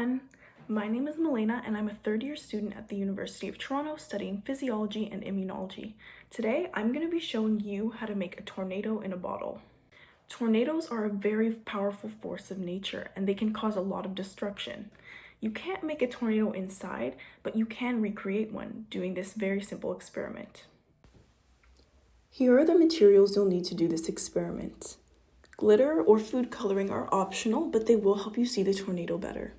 everyone! My name is Milena and I'm a third-year student at the University of Toronto studying physiology and immunology. Today, I'm going to be showing you how to make a tornado in a bottle. Tornadoes are a very powerful force of nature and they can cause a lot of destruction. You can't make a tornado inside, but you can recreate one doing this very simple experiment. Here are the materials you'll need to do this experiment. Glitter or food coloring are optional, but they will help you see the tornado better.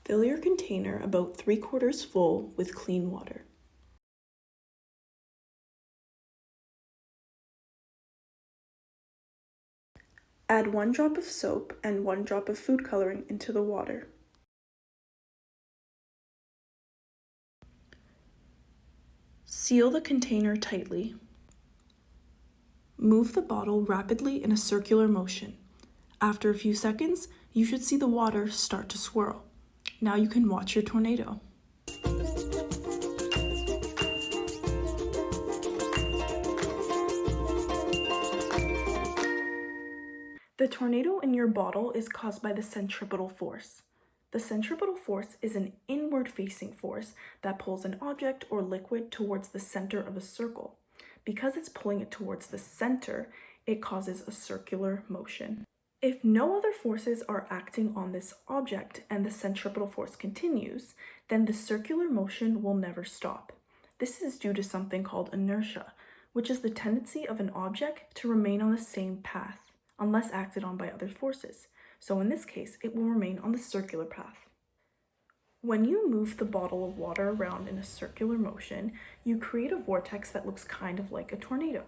Fill your container about 3/4 full with clean water. Add 1 drop of soap and 1 drop of food coloring into the water. Seal the container tightly. Move the bottle rapidly in a circular motion. After a few seconds, you should see the water start to swirl. Now you can watch your tornado. The tornado in your bottle is caused by the centripetal force. The centripetal force is an inward-facing force that pulls an object or liquid towards the center of a circle. Because it's pulling it towards the center, it causes a circular motion. If no other forces are acting on this object and the centripetal force continues, then the circular motion will never stop. This is due to something called inertia, which is the tendency of an object to remain on the same path, unless acted on by other forces. So in this case, it will remain on the circular path. When you move the bottle of water around in a circular motion, you create a vortex that looks kind of like a tornado.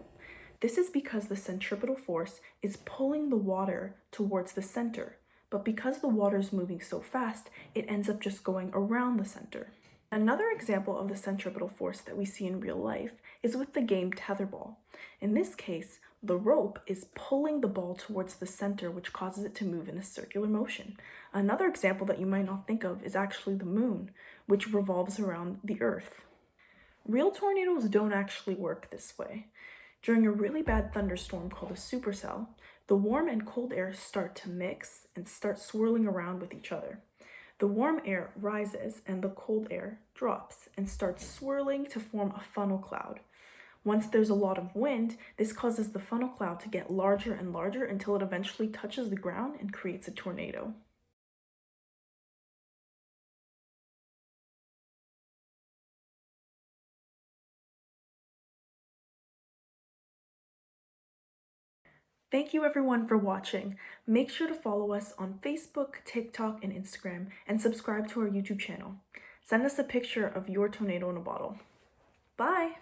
This is because the centripetal force is pulling the water towards the center, but because the water is moving so fast, it ends up just going around the center. Another example of the centripetal force that we see in real life is with the game Tetherball. In this case, the rope is pulling the ball towards the center, which causes it to move in a circular motion. Another example that you might not think of is actually the moon, which revolves around the earth. Real tornadoes don't actually work this way. During a really bad thunderstorm called a supercell, the warm and cold air start to mix and start swirling around with each other. The warm air rises and the cold air drops and starts swirling to form a funnel cloud. Once there's a lot of wind, this causes the funnel cloud to get larger and larger until it eventually touches the ground and creates a tornado. Thank you everyone for watching. Make sure to follow us on Facebook, TikTok, and Instagram, and subscribe to our YouTube channel. Send us a picture of your tornado in a bottle. Bye!